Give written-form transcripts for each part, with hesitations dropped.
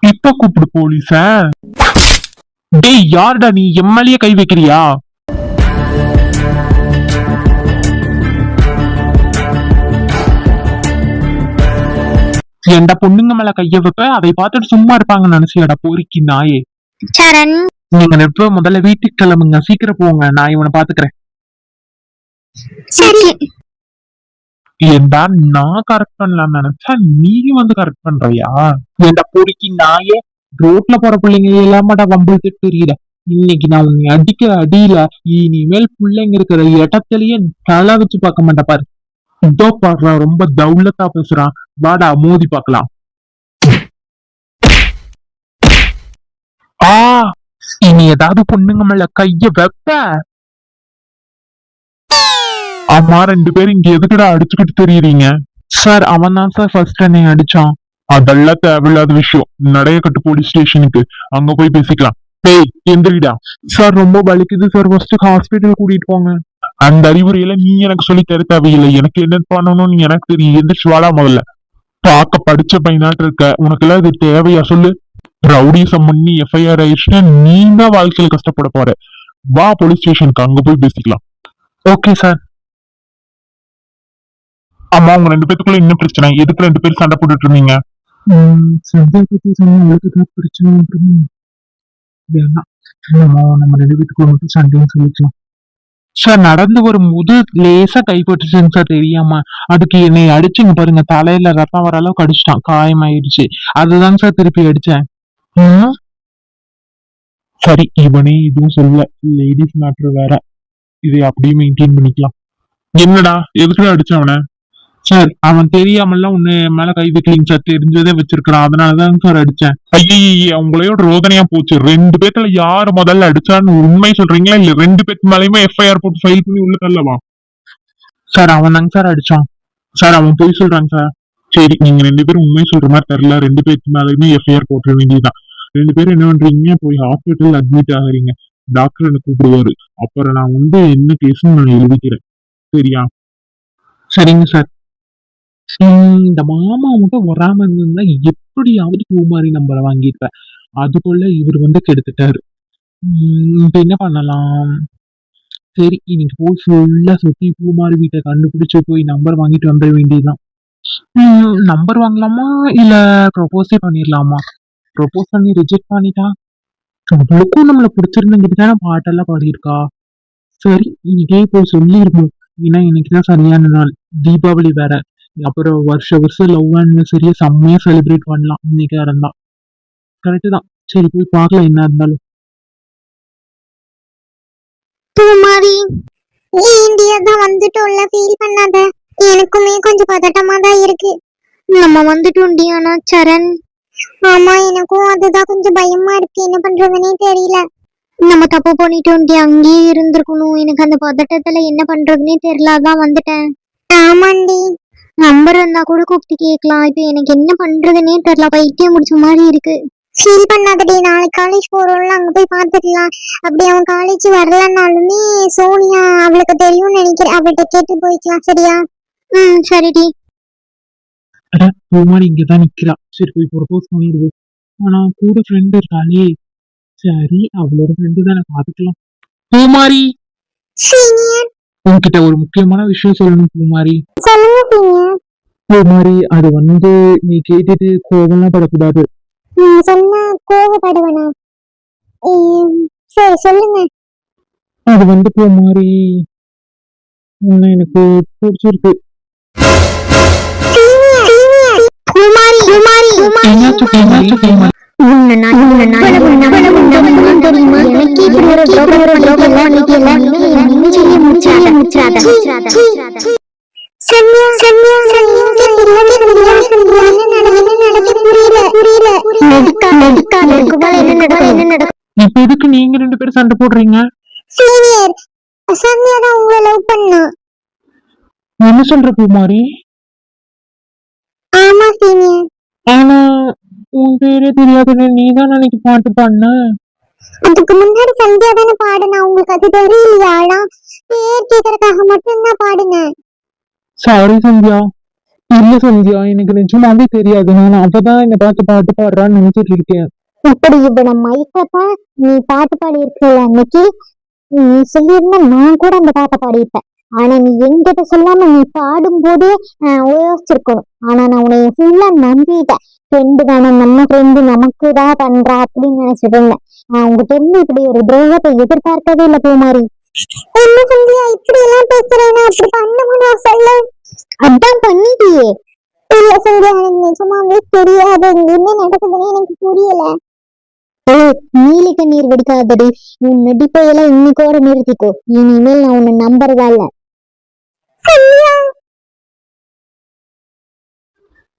இப்ப கூப்பிடு போலீஸ. டேய் யாருடா நீ, எம்எல்ஏ கை வைக்கிறியா? என்ட பொண்ணுங்க மேல கைய வைப்ப, அதை பார்த்துட்டு சும்மா இருப்பாங்கன்னு நினைச்சியாடா பொறுக்கி நாயே. சரண், நீங்க எப்ப முதல்ல வீட்டுக்கு கிளம்புங்க, சீக்கிரம் போங்க, நான் இவனை பாத்துக்கிறேன். சரி. ஏண்டா நான் கரெக்ட் பண்ணலாம்னு நினைச்சா நீ வந்து கரெக்ட் பண்றியா? ஏண்டா பொறுக்கி நாயே, ரோட்ல போற பிள்ளைங்க எல்லாமாடா வம்பிழுத்து தெரியல. இன்னைக்கு நான் உன்னை அடிக்கிற அடியில இனிமேல் பிள்ளைங்க இருக்கிற இடத்துலயே தலை வச்சு பார்க்க மாட்டேன் பாரு. இதோ பாடுறா, ரொம்ப தௌலத்தா பேசுறான், வாடா மோதி பார்க்கலாம். ஆ, இனி ஏதாவது பொண்ணுங்க மேல கைய வைப்ப. ஆமா, 2 பேரும் இங்க எதுக்குடா அடிச்சுக்கிட்டு தெரியுறீங்க? சார் அவன் தான் சார் ஃபர்ஸ்ட் என்னை அடிச்சான். அதெல்லாம் தேவையில்லாத விஷயம், நடைய கட்டு போலீஸ் ஸ்டேஷனுக்கு, அங்க போய் பேசிக்கலாம். டேய் எந்திரிடா. சார் ரொம்ப வலிக்குது சார், ஃபர்ஸ்ட் ஹாஸ்பிட்டல் கூட்டிட்டு போங்க. அந்த அறிவுரையில நீ எனக்கு சொல்லி தர தேவையில்லை, எனக்கு என்ன பண்ணணும்னு எனக்கு தெரியும். எந்திரிச்சு வாடா முதல்ல. பார்க்க படிச்ச பையனாட்டு இருக்க, உனக்கு எல்லாம் இது தேவையா சொல்லு? ரவுடிசம் பண்ணி எஃப்ஐஆர் ஆயிடுச்சுன்னா நீ தான் வாழ்க்கையில கஷ்டப்பட போற. வா போலீஸ் ஸ்டேஷனுக்கு, அங்க போய் பேசிக்கலாம். Okay sir. ஆமா, உங்க 2 பேத்துக்குள்ள என்ன பிரச்சனை? எதுக்கு 2 பேரும் சண்டை போட்டுட்டு இருந்தீங்க? சண்டை பத்தி சொன்னா அவளுக்குதான் பிரச்சனை. வேணாம், நம்ம 2 பேத்துக்குள்ள மட்டும் சண்டைன்னு சொல்லிக்கலாம். சார் நடந்து வரும்போது லேசா கைப்பட்டுச்சுன்னு சார், தெரியாம. அதுக்கு என்னை அடிச்சுங்க பாருங்க, தலையில ரத்தம் வர அளவுக்கு அடிச்சுட்டான், காயமாயிடுச்சு. அதுதாங்க சார் திருப்பி அடிச்சேன். சரி, இவனே இதுவும் சொல்ல, லேடிஸ் மேட்ரு வேற, இதை அப்படியே மெயின்டைன் பண்ணிக்கலாம். என்னடா எதுக்குடா அடிச்சவன? சார் அவன் தெரியாமல்லாம் உன்னை மேல கை வைக்கலீங்க சார், தெரிஞ்சதே வச்சிருக்கான், அதனாலதான் சார் அடிச்சேன். ஐயா, உங்களையோட ரோதனையா போச்சு. 2 பேத்துல யாரு முதல்ல அடிச்சான்னு உண்மை சொல்றீங்களா, இல்ல 2 பேத்து மேலயுமே எஃப்ஐஆர் போட்டு ஃபைல் பண்ணி உள்ள தள்ளவா? சார் அவன் தாங்க சார் அடிச்சான். சார் அவன் போய் சொல்றாங்க சார். சரி, நீங்க 2 பேரும் உண்மை சொல்ற மாதிரி தெரியல, 2 பேத்து மேலயுமே எஃப்ஐஆர் போட்டுற வேண்டியதுதான். 2 பேரும் என்ன பண்றீங்க, போய் ஹாஸ்பிட்டல் அட்மிட் ஆகுறீங்க. டாக்டர் என்ன கூப்பிடுவாரு, அப்புறம் நான் என்ன கேஸ்ன்னு நான் எழுதிக்கிறேன். சரியா? சரிங்க சார். இந்த மாமா மட்டும் வராம இருந்தா எப்படியாவது பூமாரி நம்பரை வாங்கிருப்பேன். அதுக்குள்ள இவர் கெடுத்துட்டாரு. இப்ப என்ன பண்ணலாம்? சரி, இன்னைக்கு போய் ஃபுல்லா சுத்தி பூமாரி வீட்டை கண்டுபிடிச்சு போய் நம்பர் வாங்கிட்டு வந்துட வேண்டியதுதான். நம்பர் வாங்கலாமா இல்ல ப்ரொபோஸே பண்ணிடலாமா? ப்ரொபோஸ் பண்ணி ரிஜெக்ட் பண்ணிட்டா அவளுக்கும் நம்மள பிடிச்சிருந்தங்கிட்டு தானே பாட்டெல்லாம் பாடியிருக்கா. சரி, இன்னைக்கே போய் சொல்லிருக்கோம். ஏன்னா இன்னைக்குதான் சரியான நாள், தீபாவளி வேற. அப்புறம் வருஷம் லவ் ஆனிவர்சரியை செம்மையா செலிப்ரேட் பண்ணலாம் இன்னைக்கு இருந்தா. கரெக்ட் தான். சரி, போய் பார்க்கலாம் என்ன இருந்தாலும். பூமாரி, இந்தியா தான் வந்துட்டோம்ல, ஃபீல் பண்ணாத. எனக்குமே கொஞ்சம் பதட்டமா தான் இருக்கு. நம்ம வந்துட்டோம் டியானா. சரண், ஆமா எனக்கும் அதுதான் கொஞ்சம் பயமா இருக்கு, என்ன பண்றதுன்னே தெரியல. நம்ம தப்பு பண்ணிட்டோம் டி, அங்கேயே இருந்திருக்கணும். எனக்கு அந்த பதட்டத்துல என்ன பண்றதுன்னே தெரியல, அதான் வந்துட்டேன். ஆமாண்டி, நம்பர் இருந்தா கூட கூப்பிட்டு கேட்கலாம். இப்ப எனக்கு என்ன பண்றதுன்னே தெரியல, பைத்தியம் முடிச்ச மாதிரி இருக்கு. ஃபீல் பண்ணாதடி, நாளைக்கு காலேஜ் போறோம்ல, அங்க போய் பாத்துக்கலாம். அப்படி அவன் காலேஜ் வரலனாலுமே சோனியா அவளுக்கு தெரியும்னு நினைக்கிறேன், அவள்கிட்ட கேட்டு போய்க்கலாம். சரியா? சரிடி. பூமாரி இங்கதான் நிக்கிறா. சரி, போய் ப்ரொபோஸ் பண்ணிடுவோம். ஆனா கூட ஃப்ரெண்ட் இருக்காளே. சரி, அவளோட ஃப்ரெண்டு தானே, பாத்துக்கலாம். பூமாரி, சீனியர், உன்கிட்ட ஒரு முக்கியமான விஷயம் சொல்லணும் பூமாரி. சொல்லுங்க சீனியர். பூமாரி, அது நீ கேட்டுட்டு கோவம்லாம் படக்கூடாது. சொன்னா கோவப்படுவனா? சரி சொல்லுங்க. அது பூமாரி, உன்னை எனக்கு பிடிச்சிருக்கு. இப்ப எதுக்கு நீங்க 2 பேரும் சண்டை போடுறீங்க? சீனியர், சந்தியா தான் உங்களை லவ் பண்ணா. என்ன சொல்ற பூமாரி? ஆமா சீனியர். ஆனா உன் பேரே தெரியாதுன்னு நீதான் அன்னைக்கு பாட்டு பாடின. அதுக்கு முன்னாடி சந்தியா தானே பாடுனா, உங்களுக்கு அது தெரியலையா? பேர் கேட்கறதுக்காக மட்டும்தான் பாடுங்க. சாரி சந்தியா, இல்ல சந்தியா, எனக்கு நிஜமாவே தெரியாது. நான் அவதான் என்ன பார்த்து பாட்டு பாடுறான்னு நினைச்சிட்டு இருக்கேன். இப்படி இவனை மயக்கப்ப நீ பாட்டு பாடி இருக்கல அன்னைக்கு, நீ சொல்லியிருந்தா நான் கூட அந்த பாட்டை பாடியிருப்பேன். ஆனா நீ என்கிட்ட சொல்லாம நீ பாடும் போதே யோசிச்சிருக்கணும். ஆனா நான் உன்னை ஃபுல்லா நம்பிட்டேன். ஃப்ரெண்டு தானே, நம்ம ஃப்ரெண்டு நமக்கு தான் பண்றா அப்படின்னு நினைச்சிட்டு இருந்தேன். நான் உங்ககிட்ட இருந்து இப்படி ஒரு துரோகத்தை எதிர்பார்க்கவே இல்லை பூமாரி. என்ன சந்தியா இப்படி எல்லாம் பேசுறேன்னா அப்படி பண்ண சொல்லு. அதான் பண்ணிட்டியே. இல்ல சந்தியா, எனக்கு நிஜமாவே தெரியாது என்ன நடக்குதுன்னு எனக்கு புரியல. நீலி கண்ணீர் வெடிக்காதடி. உன் நடிப்பையெல்லாம் இன்னைக்கோட நிறுத்திக்கோ. இனிமேல் நான் உன்னை நம்புறதா இல்ல.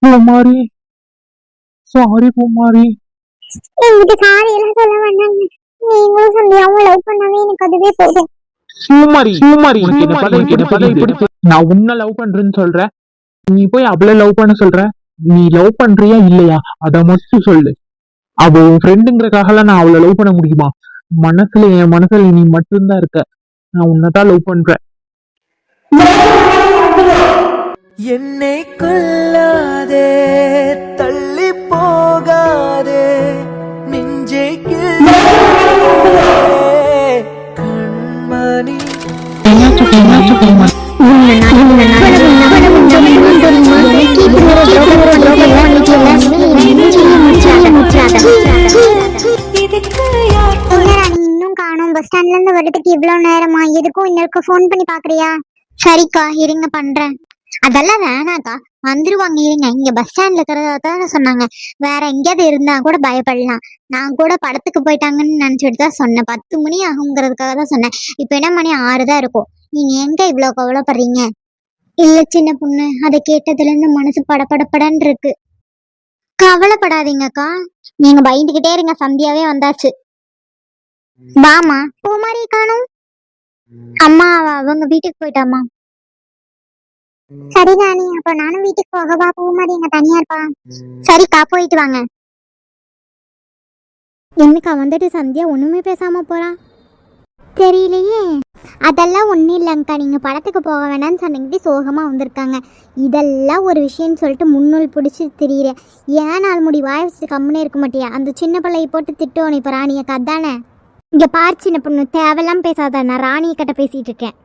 பூமாரி, சாரி பூமாரி. எனக்கு சாரி எல்லாம் சொல்ல வேண்டாங்க. நீங்களும் சந்தியாவும் லவ் பண்ணாவே எனக்கு அதுவே போதும். பூமாரி, பூமாரி, உனக்கு என்ன பதவி? நான் உன்னை லவ் பண்றேன்னு சொல்றேன், நீ போய் அவளை லவ் பண்ண சொல்ற. நீ லவ் பண்றியா இல்லையா அத மட்டும் சொல்லு. அவ உன் ஃப்ரெண்டுங்கிறக்காகலாம் நான் அவளை லவ் பண்ண முடியுமா? என் மனசுல நீ மட்டும்தான் இருக்க. நான் உன்னைதான் லவ் பண்றேன். என்னை கொல்லாதே, தள்ளி போகாதே, நெஞ்சை கண்மணி. இன்னும் காணோம். பஸ் ஸ்டாண்ட்ல இருந்து வரதுக்கு இவ்வளவு நேரமா? எதுக்கும் இன்னொருக்கு போன் பண்ணி பாக்குறியா? சரிக்கா இருங்க பண்றேன். அதெல்லாம் வேணாக்கா, வந்துருவாங்க இருங்க. இங்க பஸ் ஸ்டாண்ட்ல இருக்கிறதா சொன்னாங்க. வேற எங்கேயாவது இருந்தா கூட பயப்படலாம். நான் கூட படத்துக்கு போயிட்டாங்கன்னு நினைச்சிட்டு தான் சொன்னேன். 10 மணி ஆகுங்கிறதுக்காக தான் சொன்னேன். இப்ப என்ன மணி 6 தான் இருக்கும். நீங்க எங்க இவ்வளவு கவலைப்படுறீங்க? இல்ல சின்ன பொண்ணு, அதை கேட்டதுல இருந்து மனசு படபடப்படன்னு இருக்கு. கவலைப்படாதீங்கக்கா, நீங்க பயந்துகிட்டே இருங்க. சந்தியாவே வந்தாச்சு. வாமா. பூமாரி காணும். அம்மா அவங்க வீட்டுக்கு போயிட்டாமா. சரி ராணி, அப்ப நானும் வீட்டுக்கு போகவா? பூமாரி எங்க தனியா இருப்பா. சரிக்கா போயிட்டு வாங்க. என்னக்கா வந்துட்டு சந்தியா ஒண்ணுமே பேசாம போறா? தெரியலையே. அதெல்லாம் ஒன்றும் இல்லைங்கக்கா, நீங்கள் படத்துக்கு போக வேணாம்னு சொன்னீங்கிட்டு சோகமாக வந்திருக்காங்க. இதெல்லாம் ஒரு விஷயம்னு சொல்லிட்டு முன்னூல் பிடிச்சி திரியிறேன். ஏன் நாள் முடி வாய வச்சு கம்முனே இருக்க மாட்டியா? அந்த சின்ன பிள்ளையை போட்டு திட்டுவோம் இப்போ ராணியக்கா தானே. இங்கே பார் சின்ன பொண்ணு, தேவையெல்லாம் பேசாத. நான் ராணியை கிட்ட பேசிகிட்டு இருக்கேன்.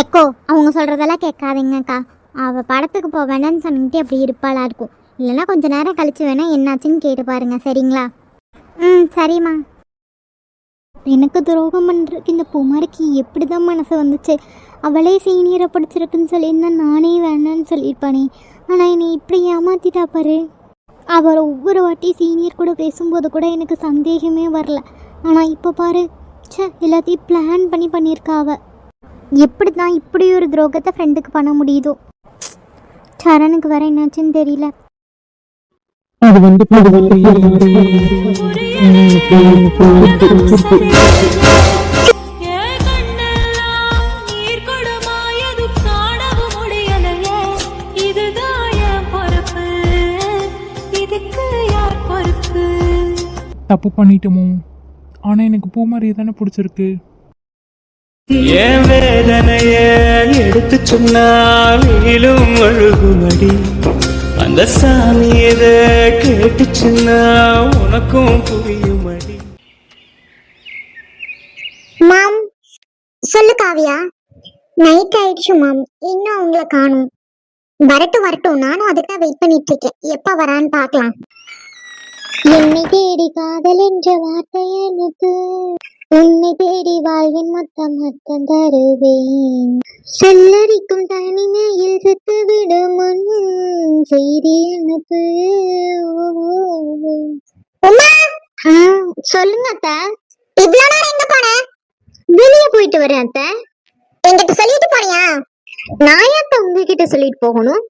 எக்கோ அவங்க சொல்கிறதெல்லாம் கேட்காதீங்கக்கா. அவள் படத்துக்கு போக வேணான்னு சொன்னிக்கிட்டே அப்படி இருப்பாளா இருக்கும். இல்லைன்னா கொஞ்சம் நேரம் கழிச்சு வேணா என்னாச்சுன்னு கேட்டு பாருங்க. சரிங்களா? சரிம்மா. எனக்கு துரோகம் பண்ணுறதுக்கு இந்த பூமாரிக்கு எப்படி தான் மனசு வந்துச்சு? அவளே சீனியரை படிச்சிருக்குன்னு சொல்லியிருந்தா நானே வேணான்னு சொல்லியிருப்பானே. ஆனால் என்னை இப்படி ஏமாத்திட்டா பாரு. அவள் ஒவ்வொரு வாட்டி சீனியர் கூட பேசும்போது கூட எனக்கு சந்தேகமே வரல. ஆனால் இப்போ பாரு, எல்லாத்தையும் பிளான் பண்ணி பண்ணியிருக்கா அவள். எப்படி தான் இப்படி ஒரு துரோகத்தை ஃப்ரெண்டுக்கு பண்ண முடியுதோ? சரணுக்கு வேற என்னாச்சுன்னு தெரியல. அது வந்து தப்பு பண்ணிட்டோமோ? ஆனா எனக்கு பூமாரியை தானே பிடிச்சிருக்கு. என் வேதனைய எடுத்து சொன்னால் வீலும் அழுகுமடி. அந்த சாமி எத கேட்டுச்சுன்னா உனக்கும் புரியுமடி. மாம் சொல்லு காவியா. நைட் ஆயிடுச்சு மாம், இன்னும் அவங்கள காணும். வரட்டும், நானும் அதுக்காக வெயிட் பண்ணிட்டு இருக்கேன். எப்ப வரான்னு பாக்கலாம். என்னை தேடி காதல் என்ற வார்த்தை எனக்கு, உன்னை தேடி வாழ்வின் மொத்தம் தருவேன். செல்லரிக்கும் தனிமையில் செத்து விடும் முன் செய்தி அனுப்பு. சொல்லுங்க அத்தை. இவ்வளவு நேரம் எங்க போன? வெளியே போயிட்டு வரேன் அத்தை. என்கிட்ட சொல்லிட்டு போனியா? நான் ஏன் உங்ககிட்ட சொல்லிட்டு போகணும்?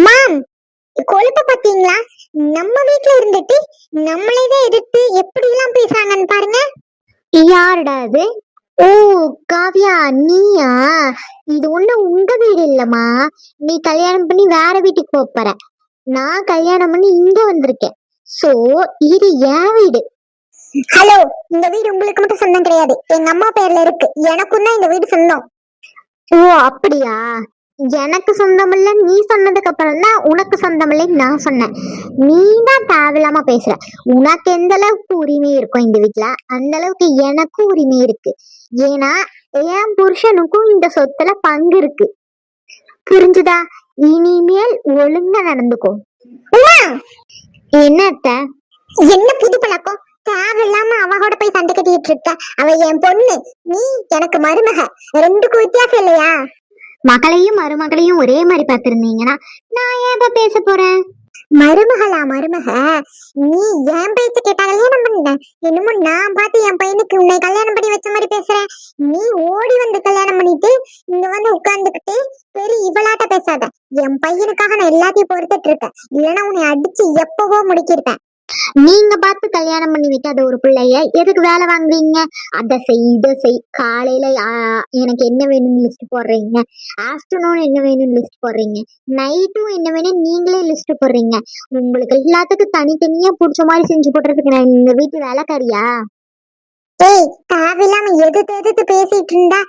மாம் கொழுப்ப பாத்தீங்களா? நம்ம வீட்டுல இருந்துட்டு நம்மளேதான் எதிர்த்து எப்படி எல்லாம் பேசுறாங்கன்னு பாருங்க. யாருடா அது? ஓ காவியா, நீயா? இது ஒண்ணு உங்க வீடு இல்லம்மா. நீ கல்யாணம் பண்ணி வேற வீட்டுக்கு போற. நான் கல்யாணம் பண்ணி இங்க வந்திருக்கேன். சோ இது என் வீடு. ஹலோ, இந்த வீடு உங்களுக்கு மட்டும் சொந்தம் கிடையாது, எங்க அம்மா பேர்ல இருக்கு. எனக்கும் தான் இந்த வீடு சொந்தம். ஓ அப்படியா? எனக்கு சொந்தம் இல்ல நீ சொன்னதுக்கு அப்புறம் தான் உனக்கு சொந்தம் இல்லைன்னு நான் சொன்னேன். நீ தான் தேவையில்லாம பேசுற. உனக்கு எந்த அளவுக்கு உரிமை இருக்கும் இந்த வீட்டுல, அந்த அளவுக்கு எனக்கும் உரிமை இருக்கு. ஏன்னா என் புருஷனுக்கும் இந்த சொத்துல பங்கு இருக்கு. புரிஞ்சுதா? இனிமேல் ஒழுங்கா நடந்துக்கோ. என்ன அத்தை? என்ன புது பழக்கம்? தேவையில்லாம அவகோட போய் சண்டை கட்டிட்டு இருக்க. அவ என் பொண்ணு, நீ எனக்கு மருமக. ரெண்டுக்கும் வித்தியாசம் இல்லையா? மகளையும் மருமகளையும் ஒரே மாதிரி பார்த்திருந்தீங்கன்னா நான் ஏன் பேச போறேன்? மருமகளா மருமக? நீ என் பேச்ச கேட்டா கல்யாணம் பண்ண, என்னமோ நான் பார்த்து என் பையனுக்கு உன்னை கல்யாணம் பண்ணி வச்ச மாதிரி பேசுறேன். நீ ஓடி வந்து கல்யாணம் பண்ணிட்டு இங்க வந்து உட்கார்ந்துக்கிட்டு பெரிய இவளாட்ட பேசாத. என் பையனுக்காக நான் எல்லாத்தையும் பொறுத்துட்டு இருக்கேன். இல்லைன்னா உன்னை அடிச்சு எப்பவோ முடிக்கிருப்பேன். நீங்க பார்த்து கல்யாணம் பண்ணி விட்டு அது ஒரு பிள்ளைய எதுக்கு வேலை வாங்குறீங்க? அதை செய் இதை செய். காலையில எனக்கு என்ன வேணும்னு லிஸ்ட் போடுறீங்க, ஆஃப்டர்நூன் என்ன வேணும்னு லிஸ்ட் போடுறீங்க, நைட்டும் என்ன வேணும் நீங்களே லிஸ்ட் போடுறீங்க. உங்களுக்கு எல்லாத்துக்கும் தனித்தனியா பிடிச்ச மாதிரி செஞ்சு போடுறதுக்கு நான் இந்த வீட்டு வேலைக்காரியா? ஏய், தேவையில்லாம எதிர்த்து பேசிட்டு இருந்தா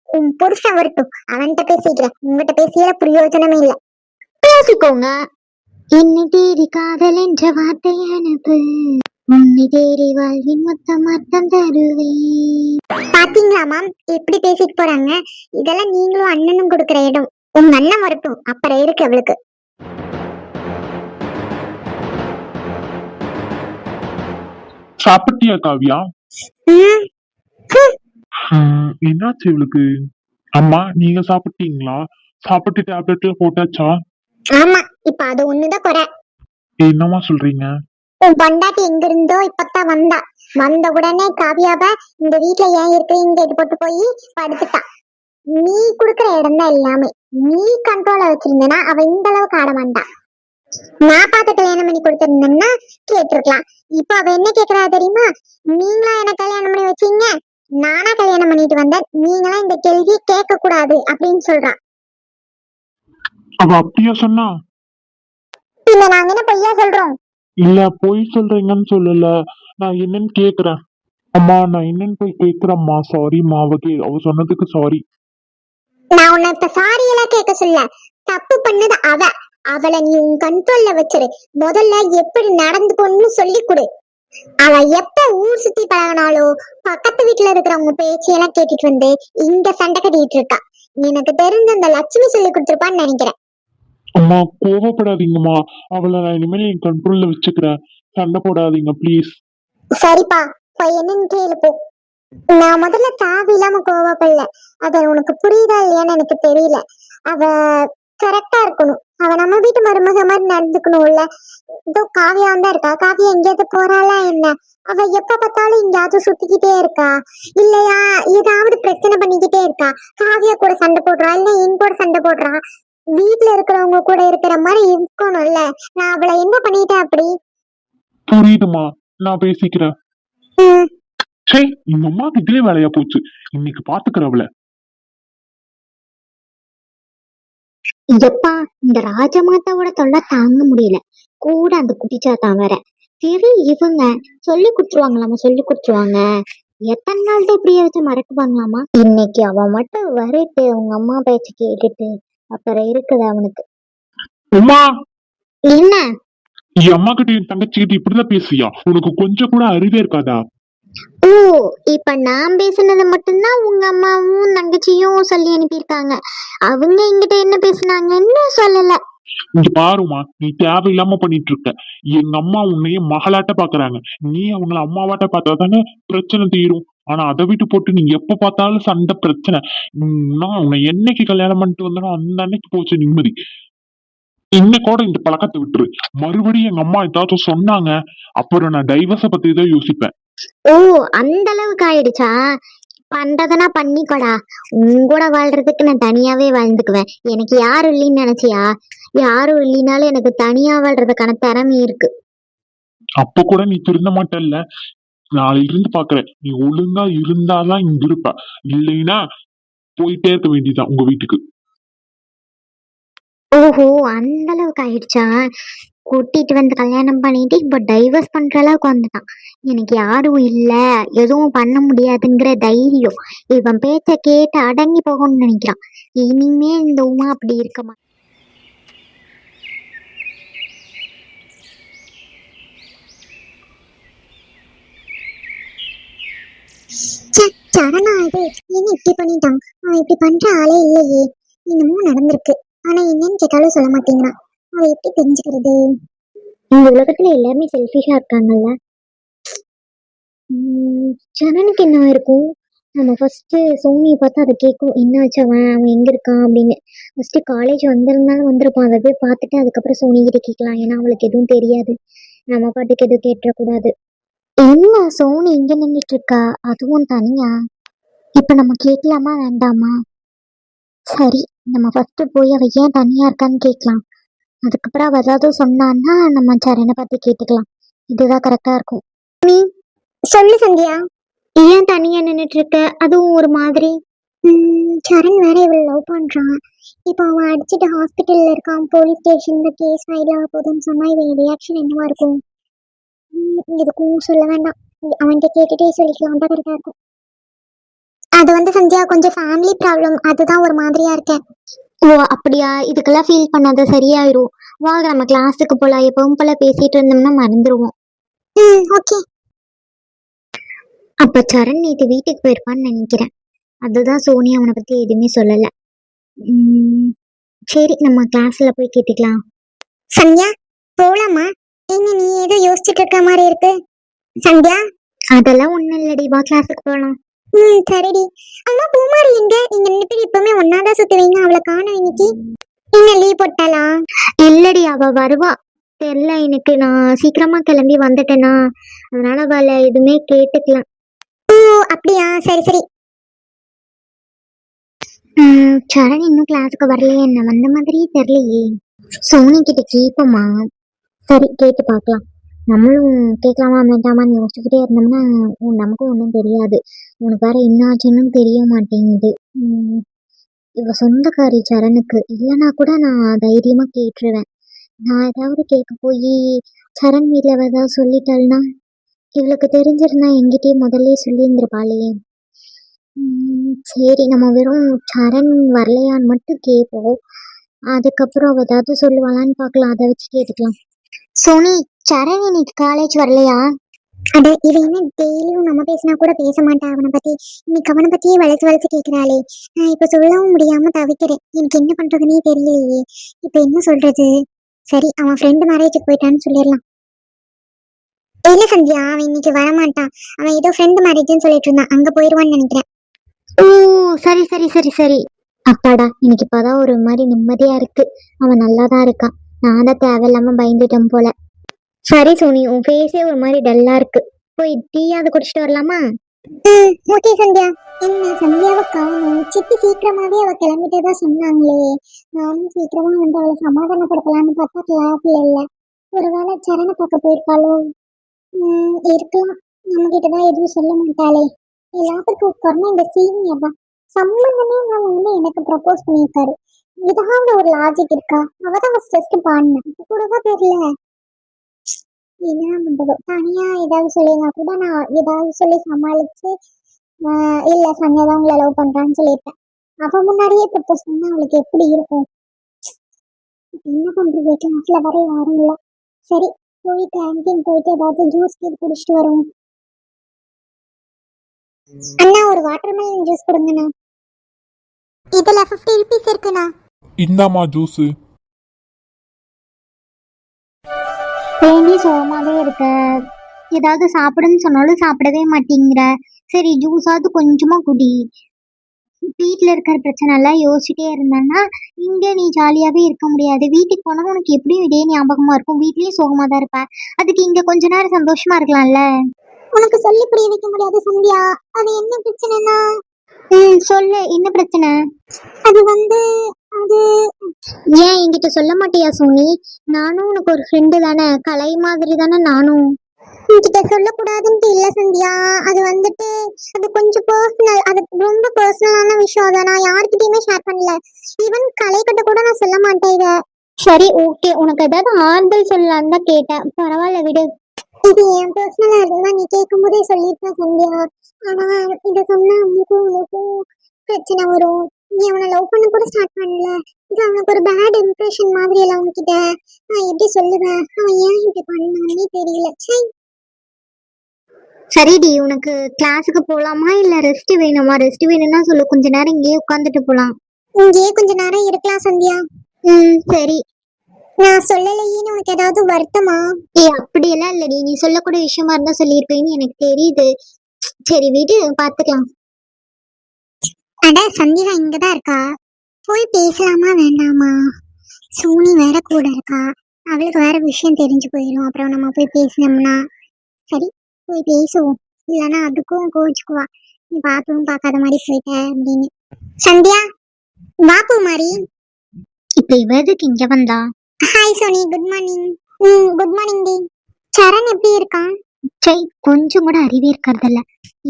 உன் புருஷன் வரட்டும், அவன்கிட்ட பேசிக்கிறேன். உங்ககிட்ட பேசியல பிரயோஜனமே இல்ல. பேசிக்கோங்க. என்னை தேடி காதல் என்ற வார்த்தை அனுப்பு, உன்னை தேடி வாழ்வின் மொத்தம் அர்த்தம் தருவேன். பாத்தீங்களா மேம் எப்படி பேசிட்டு போறாங்க? இதெல்லாம் நீங்களும் அண்ணனும் கொடுக்குற இடம். உங்க அண்ணன் வரட்டும், அப்புறம் இருக்கு அவளுக்கு. சாப்பிட்டியா காவியா? என்னாச்சு இவளுக்கு? அம்மா நீங்க சாப்பிட்டீங்களா? சாப்பிட்டு டேப்லெட்ல போட்டாச்சா? ஆமா, இப்ப அது ஒண்ணுதான் குறை. என்னமா சொல்றீங்க? உன் பொண்டாட்டி எங்க இருந்தோ இப்பதான் வந்தா. வந்த உடனே காவியாவ இந்த வீட்டுல ஏன் இருக்கீங்க கேட்டு போட்டு போய் படுத்துட்டா. நீ குடுக்கற இடம் தான் எல்லாமே. நீ கண்ட்ரோல வச்சிருந்தனா அவ இந்த அளவுக்கு ஆட மாட்டான். நான் பார்த்து கல்யாணம் பண்ணி கொடுத்திருந்தேன்னா கேட்டிருக்கலாம். இப்ப அவ என்ன கேக்குறா தெரியுமா? நீங்களா என்ன கல்யாணம் பண்ணி வச்சீங்க, நானா கல்யாணம் பண்ணிட்டு வந்தேன், நீங்களா இந்த கேள்வி கேட்க கூடாது அப்படின்னு சொல்றான். அவ அப்படியா சொன்னா? இல்ல நாங்க என்ன பொய்யா சொல்றோம்? இல்ல பொய் சொல்றீங்கன்னு சொல்லல, நான் என்னன்னு கேக்குறேன். அம்மா நான் என்னன்னு போய் கேக்குறேம்மா. சாரிம்மா, அவ சொன்னதுக்கு சாரி. நான் உன்னை இப்ப சாரி எல்லாம் கேட்க சொல்ல. தப்பு பண்ணது அவ. அவளை நீ உன் கண்ட்ரோல்ல வச்சிரு. முதல்ல எப்படி நடந்துக்கணும்னு சொல்லி கொடு. அவ எப்ப ஊர் சுத்தி பழகினாலோ பக்கத்து வீட்டுல இருக்கிறவங்க பேச்சையெல்லாம் கேட்டுட்டு வந்து இங்க சண்டை கட்டிட்டு இருக்கா. எனக்கு தெரிஞ்ச அந்த லட்சுமி சொல்லி கொடுத்துருப்பான்னு நினைக்கிறேன். அம்மா கோவப்படாதீங்கம்மா, அவளை நான் இனிமேல் என் கண்ட்ரோல்ல வச்சுக்கிறேன். சண்டை போடாதீங்க ப்ளீஸ். சரிப்பா, போய் என்னன்னு கேளு போ. நான் முதல்ல தேவையில்லாம கோவப்படல. அத உனக்கு புரியுதா இல்லையான்னு எனக்கு தெரியல. அவ கரெக்டா இருக்கணும். அவ நம்ம வீட்டு மருமக மாதிரி நடந்துக்கணும்ல. இதோ காவியா தான் இருக்கா. காவியா எங்கேயாவது போறாளா என்ன? அவ எப்ப பார்த்தாலும் எங்கேயாவது சுத்திக்கிட்டே இருக்கா, இல்லையா ஏதாவது பிரச்சனை பண்ணிக்கிட்டே இருக்கா. காவியா கூட சண்டை போடுறா, இல்ல என் கூட சண்டை போடுறா. வீட்டுல இருக்கிறவங்க கூட இருக்கிற மாதிரி இருக்கணும்ல. நான் அவளை என்ன பண்ணிட்டேன் அப்படி? புரியுதுமா, நான் பேசிக்கிறேன். சே, எங்க அம்மாக்கு இதே வேலையா போச்சு. இன்னைக்கு பாத்துக்கிற அவளை. எப்பா, இந்த ராஜமாதாவோட தொல்லை தாங்க முடியல. கூட அந்த குட்டிச்சாத்தான் வேற. சரி, இவங்க சொல்லி கொடுத்துருவாங்க. எத்தனை நாள் தான் இப்படியே வச்சு மறக்குவாங்களாமா? இன்னைக்கு அவன் மட்டும் வரட்டு, உங்க அம்மா பேச்சு கேட்டுட்டு அப்புறம் இருக்குது அவனுக்கு. அம்மா, என்ன? என் அம்மா கிட்ட என் தங்கச்சி கிட்ட இப்படிதான் பேசியா? உனக்கு கொஞ்சம் கூட அறிவே இருக்காதா? ஓ, இப்ப நான் பேசுனது மட்டும்தான் உங்க அம்மாவும் தங்கச்சியும் சொல்லி அனுப்பியிருக்காங்க. அவங்க என்கிட்ட என்ன பேசுனாங்கன்னு சொல்லல. இங்க பாருமா, நீ தேவையில்லாம பண்ணிட்டு இருக்க. எங்க அம்மா உன்னைய மகளாட்ட பாக்குறாங்க. நீ அவங்கள அம்மாவாட்ட பார்த்தா தானே பிரச்சனை தீரும். ஆனா அதை விட்டு போட்டு நீ எப்ப பார்த்தாலும் சண்டை பிரச்சனை. நான் உன்னை என்னைக்கு கல்யாணம் பண்ணிட்டு வந்தாலும் அந்த அன்னைக்கு போச்சு நிம்மதி. இன்னைக்கோட இந்த பழக்கத்தை விட்டுரு. மறுபடியும் எங்க அம்மா ஏதாவது சொன்னாங்க, அப்புறம் நான் டைவர்ஸ பத்தி தான் யோசிப்பேன். ஓ, அந்த அளவுக்கு ஆயிடுச்சா? பண்றதுனா பண்ணிக்கோடா. உங்கூட வாழ்றதுக்கு நான் தனியாவே வாழ்ந்துக்குவேன். எனக்கு யாரும் இல்லைன்னு நினைச்சியா? யாரும் இல்லைனாலும் எனக்கு தனியா வாழ்றதுக்கான திறமை இருக்கு. அப்ப கூட நீ திருந்த மாட்டல்ல. நாளைல இருந்து பாக்குறேன். நீ ஒழுங்கா இருந்தாதான் இங்க இருப்ப. இல்லைன்னா போயிட்டே இருக்க வேண்டியதான் உங்க வீட்டுக்கு. ஓஹோ, அந்த அளவுக்கு ஆயிடுச்சா? கூட்டிட்டு வந்து கல்யாணம் பண்ணிட்டு இப்போ டைவர்ஸ் பண்ற அளவுக்கு வந்துட்டான். எனக்கு யாரும் இல்ல, எதுவும் பண்ண முடியாதுங்கிற தைரியம். இவன் பேச்ச கேட்டு அடங்கி போகணும்னு நினைக்கிறான். இனிமே இந்த உமா அப்படி இருக்க மாட்டான். சரணா இது என்ன இப்படி பண்ணிட்டான்? அவன் இப்படி பண்ற ஆளே இல்லையே. இன்னமும் நடந்திருக்கு. ஆனா என்னன்னு கேட்டாலும் சொல்ல மாட்டேங்கிறான். அவன் எப்படி தெரிஞ்சுக்கிறது? இந்த உலகத்துல எல்லாருமே செல்ஃபிஷா இருக்காங்கல்ல. சரணுக்கு என்ன இருக்கும்? நம்ம ஃபர்ஸ்ட் சோனியை பார்த்து அதை கேட்கும், என்னாச்சு அவன் அவன் எங்க இருக்கான் அப்படின்னு. ஃபர்ஸ்ட் காலேஜ் வந்திருந்தாலும் வந்திருப்பான், அதை போய் பார்த்துட்டு அதுக்கப்புறம் சோனி கிட்ட கேட்கலாம். ஏன்னா அவளுக்கு எதுவும் தெரியாது, நம்ம பாட்டுக்கு எதுவும் கேட்டுறக்கூடாது. என்ன சோனி இங்க நின்றுட்டு இருக்கா, அதுவும் தனியா? இப்ப நம்ம கேட்கலாமா வேண்டாமா? சரி, நம்ம ஃபர்ஸ்ட் போய் அவ ஏன் தனியா இருக்கான்னு கேட்கலாம். அதுக்கப்புறம் அவ ஏதாவது சொன்னான்னா நம்ம சரணை பார்த்து கேட்டுக்கலாம். இதுதான் கரெக்டா இருக்கும். நீ சொல்லு சந்தியா, ஏன் தனியா நின்னுட்டு இருக்க? அதுவும் ஒரு மாதிரி. சரண் வேற இவளை லவ் பண்றான். இப்போ அவன் அடிச்சுட்டு ஹாஸ்பிட்டல்ல இருக்கான். போலீஸ் ஸ்டேஷன்ல கேஸ் ஃபைல் ஆக போகுதுன்னு சொன்னா இவன் ரியாக்ஷன் என்னவா இருக்கும்? எதுக்கும் சொல்ல வேண்டாம், அவன்கிட்ட கேட்டுட்டே சொல்லிக்கலாம், தான் கரெக்டா இருக்கும். அது வந்து சந்தியா கொஞ்சம் ஃபேமிலி ப்ராப்ளம், அதுதான் ஒரு மாதிரியா இருக்கேன். ஓ அப்படியா? இதுக்கெல்லாம் ஃபீல் பண்ணாத, சரியாயிரும். வாங்க நம்ம கிளாஸுக்கு போலாம். எப்பவும் போல பேசிட்டு இருந்தோம்னா மறந்துடுவோம். ஓகே. அப்ப சரண் நேற்று வீட்டுக்கு போயிருப்பான்னு நினைக்கிறேன். அதுதான் சோனி அவனை பத்தி எதுவுமே சொல்லல. சரி, நம்ம கிளாஸ்ல போய் கேட்டுக்கலாம். சந்தியா போலாமா? என்ன நீ ஏதோ யோசிச்சுட்டு இருக்க மாதிரி இருக்கு. சந்தியா அதெல்லாம் ஒண்ணும் இல்லடி, வா கிளாஸுக்கு போலாம். சரிடி. அம்மா பூமாரி எங்க? நீங்க 2 பேரும் எப்பவுமே ஒன்னாதான் சுத்துவீங்க, அவளை காணோம் இன்னைக்கு. என்ன லீவ் போட்டாளா? இல்லடி, அவ வருவா தெரியல எனக்கு. நான் சீக்கிரமா கிளம்பி வந்துட்டேனா, அதனால அவளை எதுவுமே கேட்டுக்கலாம். ஓ அப்படியா, சரி சரி. சரண் இன்னும் கிளாஸுக்கு வரலையே, என்ன வந்த மாதிரியே தெரியலையே. சோனி கிட்ட கேட்போமா? சரி கேட்டு பார்க்கலாம். நம்மளும் கேட்கலாமா வேண்டாமான்னு யோசிச்சுக்கிட்டே இருந்தோம்னா நமக்கும் ஒன்றும் தெரியாது. உனக்கு வேற என்ன ஆச்சுன்னு தெரிய மாட்டேங்குது. இவ சொந்தக்காரி சரணுக்கு இல்லைன்னா கூட நான் தைரியமா கேட்டுருவேன். நான் ஏதாவது கேட்க போய் சரண் வீட்டில் ஏதாவது சொல்லிட்டாள்னா, இவளுக்கு தெரிஞ்சிருந்தா என்கிட்டயே முதல்ல சொல்லியிருந்திருப்பாளே. சரி, நம்ம வெறும் சரண் வரலையான்னு மட்டும் கேட்போம். அதுக்கப்புறம் அவ ஏதாவது சொல்லுவாளான்னு பார்க்கலாம், அதை வச்சு கேட்டுக்கலாம். சோனி, சரண் இன்னைக்கு காலேஜ் வரலையா? அட இவ என்ன டெய்லியும் நம்ம பேசினா கூட பேச மாட்டா அவனை பத்தி. இன்னைக்கு அவனை பத்தியே வளைச்சு வளைச்சு கேட்கிறாளே. நான் இப்ப சொல்லவும் முடியாம தவிக்கிறேன். எனக்கு என்ன பண்றதுன்னே தெரியலையே. இப்ப என்ன சொல்றது? சரி, அவன் ஃப்ரெண்டு மேரேஜுக்கு போயிட்டான்னு சொல்லிடலாம். இல்ல சந்தியா, அவன் இன்னைக்கு வரமாட்டான். அவன் ஏதோ ஃப்ரெண்டு மேரேஜ்னு சொல்லிட்டு இருந்தான், அங்க போயிருவான்னு நினைக்கிறேன். ஓ சரி சரி சரி சரி. அப்பாடா, எனக்கு இப்பதான் ஒரு மாதிரி நிம்மதியா இருக்கு. அவன் நல்லாதான் இருக்கான். நான் தான் தேவையில்லாம பயந்துட்டேன் போல. சரி சோனி, உன் ஃபேஸே ஒரு மாதிரி டல்லா இருக்கு. போய் டீயாவது குடிச்சிட்டு வரலாமா? ஓகே சந்தியா. என்ன சந்தியாவை காணும்? சித்தி சீக்கிரமாவே அவ கிளம்பிட்டதா சொன்னாங்களே. நானும் சீக்கிரமா வந்து அவளை சமாதானப்படுத்தலாம்னு பார்த்தா கிளாஸ்ல இல்ல. ஒருவேளை சரண பார்க்க போயிருக்காளோ? இருக்கலாம். நம்ம கிட்டதான் எதுவும் சொல்ல மாட்டாளே. எல்லாத்துக்கும் உட்கார்னா இந்த சீனியர் தான் சம்பந்தமே நான் வந்து எனக்கு ப்ரப்போஸ் பண்ணியிருக்காரு. ஏதாவது ஒரு லாஜிக் இருக்கா? அவதான் ஃபர்ஸ்ட் பாடினேன், இது கூடவா தெரியல. என்ன பண்றது? தனியா ஏதாவது சொல்லியிருந்தா கூட நான் ஏதாவது சொல்லி சமாளிச்சு இல்ல சந்தியா தான் உங்களை லவ் பண்றான்னு சொல்லியிருப்பேன். அவ முன்னாடியே ப்ரப்போஸ் பண்ணா அவளுக்கு எப்படி இருக்கும்? என்ன பண்றது? கிளாஸ்ல வர யாரும் இல்ல. சரி, போய் கேன்டீன் போயிட்டு ஏதாவது ஜூஸ் கீட் குடிச்சிட்டு வரும். அண்ணா ஒரு வாட்டர்மெலன் ஜூஸ் கொடுங்கண்ணா. இதுல 50 rupees இருக்குண்ணா. இந்தாமா ஜூஸ். தேனி சோகமாவே இருக்க. ஏதாவது சாப்பிடுன்னு சொன்னாலும் சாப்பிடவே மாட்டேங்கிற. சரி, ஜூஸாவது கொஞ்சமா குடி. வீட்டில் இருக்கிற பிரச்சனை எல்லாம் யோசிச்சுட்டே இருந்தான்னா இங்க நீ ஜாலியாவே இருக்க முடியாது. வீட்டுக்கு போனா உனக்கு எப்படியும் இதே ஞாபகமா இருக்கும். வீட்லயும் சோகமா தான் இருப்ப. அதுக்கு இங்க கொஞ்ச நேரம் சந்தோஷமா இருக்கலாம்ல. உனக்கு சொல்லி புரிய வைக்க முடியாது சந்தியா. அது என்ன பிரச்சனைனா? சொல்லு, என்ன பிரச்சனை? அது வந்து அது ஏன் என்கிட்ட சொல்ல மாட்டியா சோனி? நானும் உனக்கு ஒரு ஃப்ரெண்டு தானே, கலை மாதிரி தானே நானும். உன்கிட்ட சொல்லக்கூடாதுன்ட்டு இல்ல சந்தியா. அது வந்துட்டு அது கொஞ்சம் பர்சனல். அது ரொம்ப பர்சனலான விஷயம். அதை நான் யார்கிட்டயுமே ஷேர் பண்ணல. ஈவன் கலை கிட்ட கூட நான் சொல்ல மாட்டேன் இத. சரி ஓகே, உனக்கு ஏதாவது ஆறுதல் சொல்லலான்னு தான் கேட்டேன். பரவாயில்ல விடு. இது என் பர்சனலா இருந்தா நீ கேட்கும் போதே சொல்லிருப்ப சந்தியா. ஆனா இத சொன்னா உனக்கும் பிரச்சனை வரும். நீ அவனை லவ் பண்ண கூட ஸ்டார்ட் பண்ணல. இது அவனுக்கு ஒரு பேட் இம்ப்ரெஷன் மாதிரி எல்லாம் உன்கிட்ட நான் எப்படி சொல்லுவேன்? அவன் ஏன் இப்படி பண்ணானே தெரியல. சரி சரிடி, உனக்கு கிளாஸுக்கு போலாமா இல்ல ரெஸ்ட் வேணுமா? ரெஸ்ட் வேணும்னா சொல்லு, கொஞ்ச நேரம் இங்கேயே உட்காந்துட்டு போலாம். இங்கேயே கொஞ்ச நேரம் இருக்கலாம் சந்தியா. சரி. நான் சொல்லலையேன்னு உனக்கு ஏதாவது வருத்தமா? அப்படியெல்லாம் இல்லடி, நீ சொல்லக்கூடிய விஷயமா இருந்தா சொல்லியிருப்பேன்னு எனக்கு தெரியுது. சரி விடு, பாத்துக்கலாம். அட சந்தியா இங்கதான் இருக்கா. போய் பேசலாமா வேண்டாமா? சோனி வேற கூட இருக்கா. அவளுக்கு வேற விஷயம் தெரிஞ்சு போயிடும். அப்புறம் நம்ம போய் பேசினோம்னா சரி போய் பேசுவோம். இல்லைன்னா அதுக்கும் கோச்சுக்குவா, நீ பார்த்தும் பார்க்காத மாதிரி போயிட்ட அப்படின்னு. சந்தியா வாப்பு மாதிரி இப்ப இவதுக்கு இங்க வந்தா. Hi Soni, good morning. Good morning டி. சரண் எப்படி இருக்கான்? சரி, கொஞ்சம் கூட அறிவே இருக்கிறதில்ல.